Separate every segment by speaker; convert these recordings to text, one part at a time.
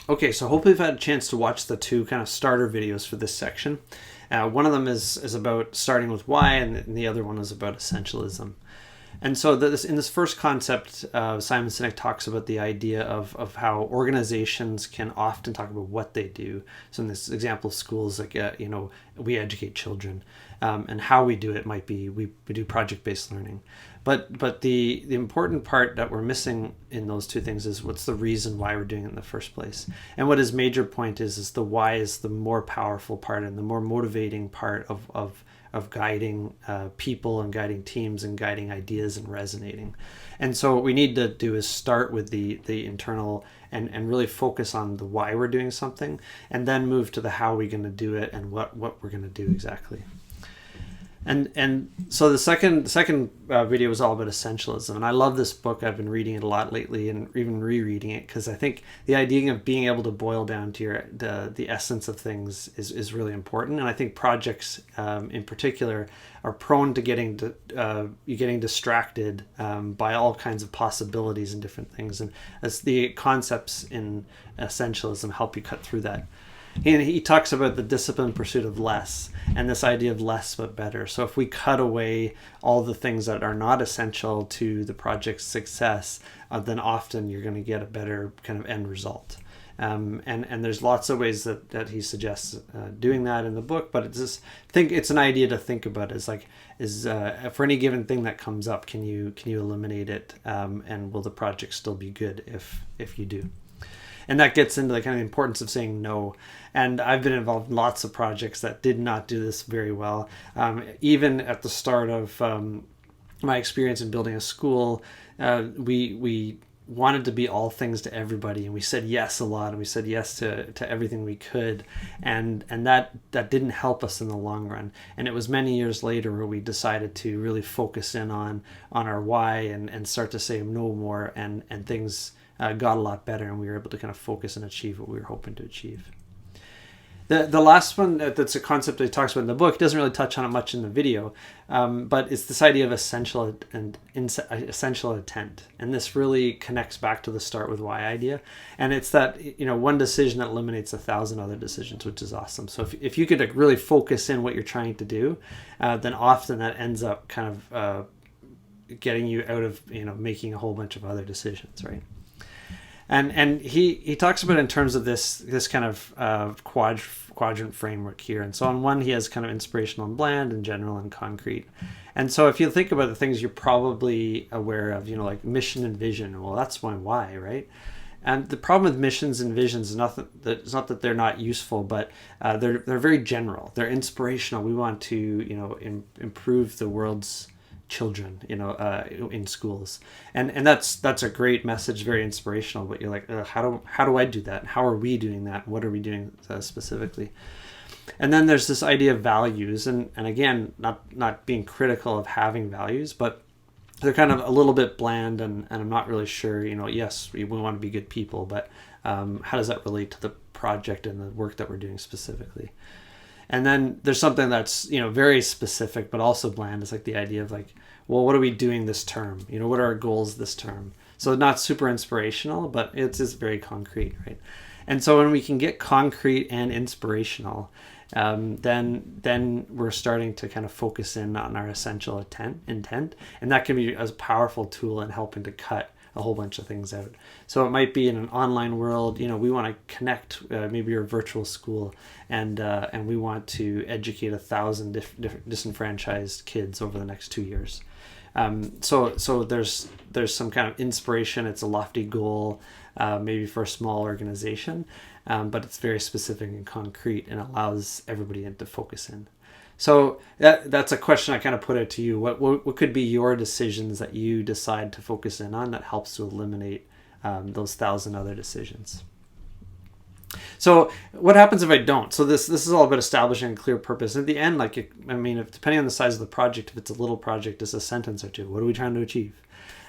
Speaker 1: Okay, so hopefully you've had a chance to watch the two kind of starter videos for this section. One of them is about starting with why, and the other one is about essentialism. And so in this first concept, Simon Sinek talks about the idea of how organizations can often talk about what they do. So in this example of schools, like, we educate children, and how we do it might be we do project-based learning. But the important part that we're missing in those two things is what's the reason why we're doing it in the first place. And what his major point is the why is the more powerful part and the more motivating part of guiding people and guiding teams and guiding ideas and resonating. And so what we need to do is start with the internal and really focus on the why we're doing something, and then move to the how we're going to do it and what we're going to do exactly. And so the second video was all about essentialism, and I love this book. I've been reading it a lot lately, and even rereading it, because I think the idea of being able to boil down to the essence of things is really important. And I think projects in particular are prone to getting distracted by all kinds of possibilities and different things, and as the concepts in essentialism help you cut through that. He talks about the disciplined pursuit of less, and this idea of less but better. So if we cut away all the things that are not essential to the project's success, then often you're going to get a better kind of end result. And there's lots of ways that he suggests doing that in the book, but it's an idea to think about. Is for any given thing that comes up, can you eliminate it, and will the project still be good if you do? And that gets into the kind of importance of saying no. And I've been involved in lots of projects that did not do this very well. Even at the start of my experience in building a school, we wanted to be all things to everybody, and we said yes a lot, and we said yes to everything we could, and that didn't help us in the long run. And it was many years later where we decided to really focus in on our why and start to say no more, and things got a lot better, and we were able to kind of focus and achieve what we were hoping to achieve. The last one that's a concept that he talks about in the book, doesn't really touch on it much in the video, but it's this idea of essential intent. And this really connects back to the start with why idea. And it's that, one decision that eliminates 1,000 other decisions, which is awesome. So if you could really focus in what you're trying to do, then often that ends up kind of getting you out of, making a whole bunch of other decisions, right? And he talks about it in terms of this kind of quadrant framework here. And so on one, he has kind of inspirational and bland, and general and concrete. And so if you think about the things you're probably aware of, like mission and vision, well, that's my why, right? And the problem with missions and visions is not that they're not useful, but they're very general. They're inspirational. We want to improve the world's children in schools, and that's a great message, very inspirational, but you're like, how do I do that? How are we doing that? What are we doing specifically? And then there's this idea of values, and again, not being critical of having values, but they're kind of a little bit bland, and I'm not really sure, yes, we want to be good people, but how does that relate to the project and the work that we're doing specifically? And then there's something that's, very specific, but also bland. It's like the idea of well, what are we doing this term? What are our goals this term? So not super inspirational, but it's just very concrete, right? And so when we can get concrete and inspirational, then we're starting to kind of focus in on our essential intent. And that can be a powerful tool in helping to cut a whole bunch of things out. So it might be in an online world, we want to connect, maybe your virtual school, and we want to educate 1,000 disenfranchised kids over the next 2 years. So there's some kind of inspiration. It's a lofty goal, maybe for a small organization, but it's very specific and concrete, and allows everybody to focus in. So that's a question I kind of put out to you. What could be your decisions that you decide to focus in on that helps to eliminate those 1,000 other decisions? So what happens if I don't? So this is all about establishing a clear purpose. At the end, depending on the size of the project, if it's a little project, it's a sentence or two. What are we trying to achieve?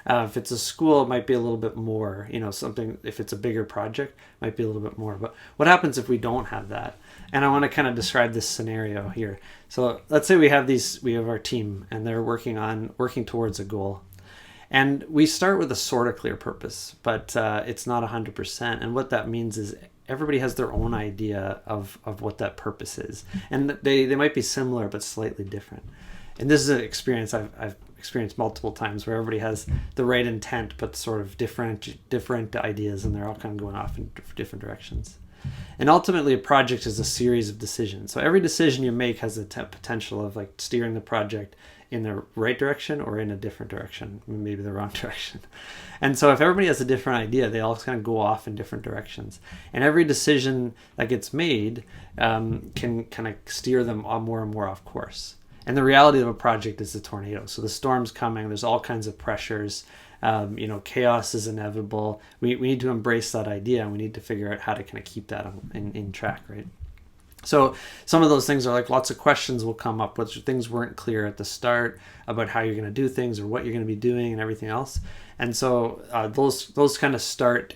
Speaker 1: If it's a school, it might be a little bit more, something. If it's a bigger project, it might be a little bit more. But what happens if we don't have that? And I want to kind of describe this scenario here. So let's say we have our team, and they're working towards a goal. And we start with a sort of clear purpose, but it's not 100%. And what that means is everybody has their own idea of what that purpose is. And they might be similar, but slightly different. And this is an experience I've experienced multiple times where everybody has the right intent, but sort of different ideas, and they're all kind of going off in different directions. And ultimately, a project is a series of decisions. So every decision you make has the potential of like steering the project in the right direction or in a different direction, maybe the wrong direction. And so if everybody has a different idea, they all kind of go off in different directions. And every decision that gets made can kind of steer them on more and more off course. And the reality of a project is the tornado. So the storm's coming, there's all kinds of pressures. Chaos is inevitable. We need to embrace that idea, and we need to figure out how to kind of keep that in track, right? So some of those things are like lots of questions will come up, which things weren't clear at the start about how you're going to do things or what you're going to be doing and everything else. And so those kind of start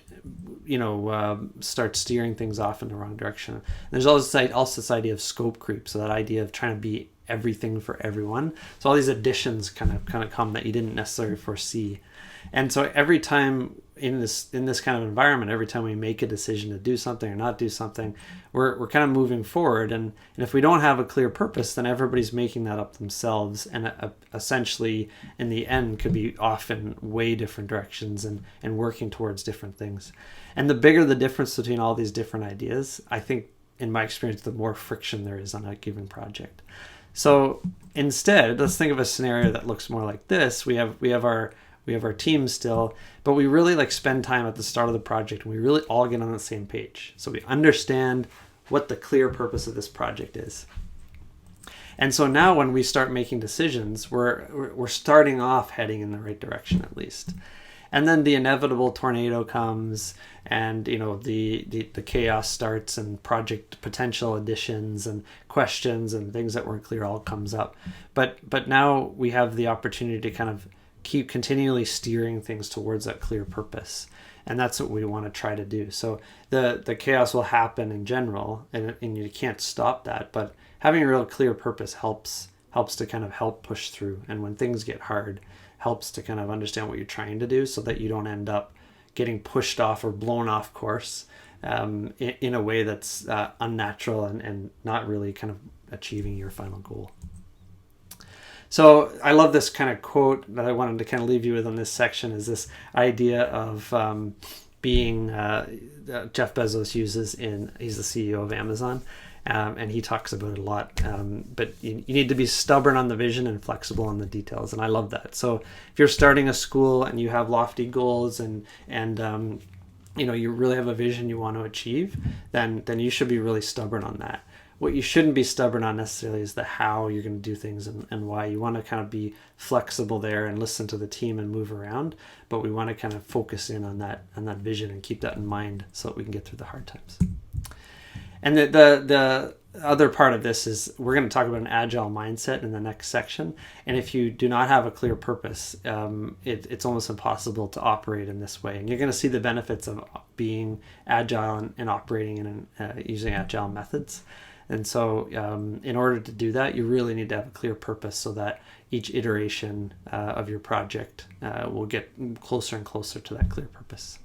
Speaker 1: steering things off in the wrong direction. And there's also this idea of scope creep. So that idea of trying to be everything for everyone. So all these additions kind of come that you didn't necessarily foresee. And so every time in this kind of environment, every time we make a decision to do something or not do something, we're kind of moving forward. And if we don't have a clear purpose, then everybody's making that up themselves, and essentially in the end could be off in way different directions and working towards different things. And the bigger the difference between all these different ideas, I think in my experience, the more friction there is on a given project. So instead, let's think of a scenario that looks more like this. We have our team still, but we really spend time at the start of the project, and we really all get on the same page. So we understand what the clear purpose of this project is. And so now when we start making decisions, we're starting off heading in the right direction at least. And then the inevitable tornado comes, and the chaos starts, and project potential additions and questions and things that weren't clear all comes up. But now we have the opportunity to kind of keep continually steering things towards that clear purpose. And that's what we want to try to do. So the chaos will happen in general, and you can't stop that. But having a real clear purpose helps to kind of help push through. And when things get hard, helps to kind of understand what you're trying to do so that you don't end up getting pushed off or blown off course in a way that's unnatural and not really kind of achieving your final goal. So I love this kind of quote that I wanted to kind of leave you with on this section, is this idea of being Jeff Bezos uses he's the CEO of Amazon, and he talks about it a lot. But you need to be stubborn on the vision and flexible on the details. And I love that. So if you're starting a school and you have lofty goals and you really have a vision you want to achieve, then you should be really stubborn on that. What you shouldn't be stubborn on necessarily is the how you're going to do things and why. You want to kind of be flexible there and listen to the team and move around, but we want to kind of focus in on that vision and keep that in mind so that we can get through the hard times. And the other part of this is we're going to talk about an agile mindset in the next section. And if you do not have a clear purpose, it's almost impossible to operate in this way. And you're going to see the benefits of being agile and operating in using agile methods. And so in order to do that, you really need to have a clear purpose so that each iteration of your project will get closer and closer to that clear purpose.